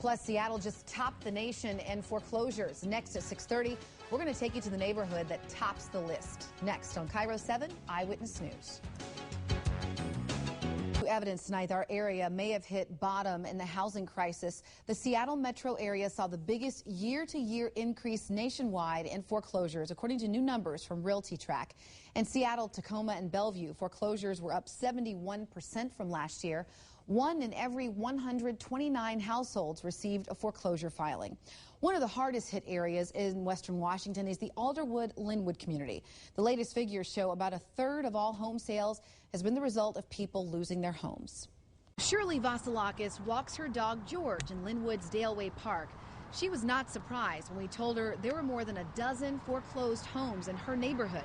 Plus, Seattle just topped the nation in foreclosures. Next at 6:30, we're going to take you to the neighborhood that tops the list. Next on KIRO 7 Eyewitness News. Evidence tonight our area may have hit bottom in the housing crisis. The Seattle metro area saw the biggest year-to-year increase nationwide in foreclosures, according to new numbers from Realty Track. In Seattle, Tacoma, and Bellevue, foreclosures were up 71% from last year. 1 in every 129 households received a foreclosure filing. One of the hardest hit areas in western Washington is the Alderwood-Linwood community. The latest figures show about a third of all home sales has been the result of people losing their homes. Shirley Vasilakis walks her dog George in Linwood's Daleway Park. She was not surprised when we told her there were more than a dozen foreclosed homes in her neighborhood.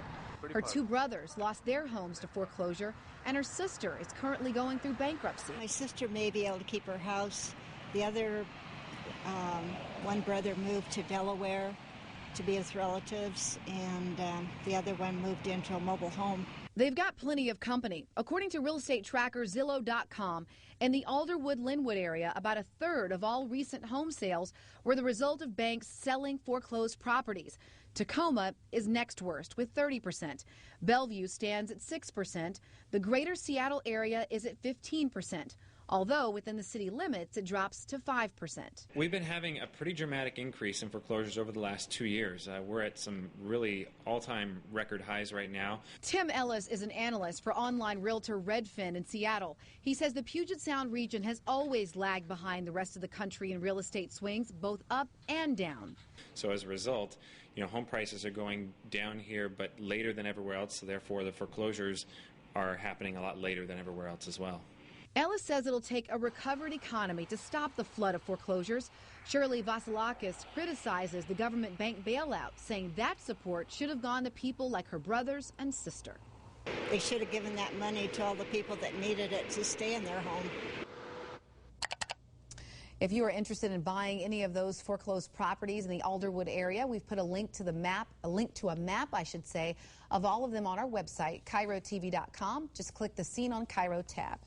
Her two brothers lost their homes to foreclosure, and her sister is currently going through bankruptcy. My sister may be able to keep her house. The other, one brother moved to Delaware to be with relatives, and the other one moved into a mobile home. They've got plenty of company. According to real estate tracker Zillow.com, in the Alderwood-Linwood area, about a third of all recent home sales were the result of banks selling foreclosed properties. Tacoma is next worst with 30%. Bellevue stands at 6%. The greater Seattle area is at 15%. Although within the city limits, it drops to 5%. We've been having a pretty dramatic increase in foreclosures over the last 2 years. We're at some really all-time record highs right now. Tim Ellis is an analyst for online realtor Redfin in Seattle. He says the Puget Sound region has always lagged behind the rest of the country in real estate swings, both up and down. So as a result, home prices are going down here, but later than everywhere else. So therefore, the foreclosures are happening a lot later than everywhere else as well. Ellis says it'll take a recovered economy to stop the flood of foreclosures. Shirley Vasilakis criticizes the government bank bailout, saying that support should have gone to people like her brothers and sister. They should have given that money to all the people that needed it to stay in their home. If you are interested in buying any of those foreclosed properties in the Alderwood area, we've put a link to a map, of all of them on our website, KIROTV.com. Just click the Seen on KIRO tab.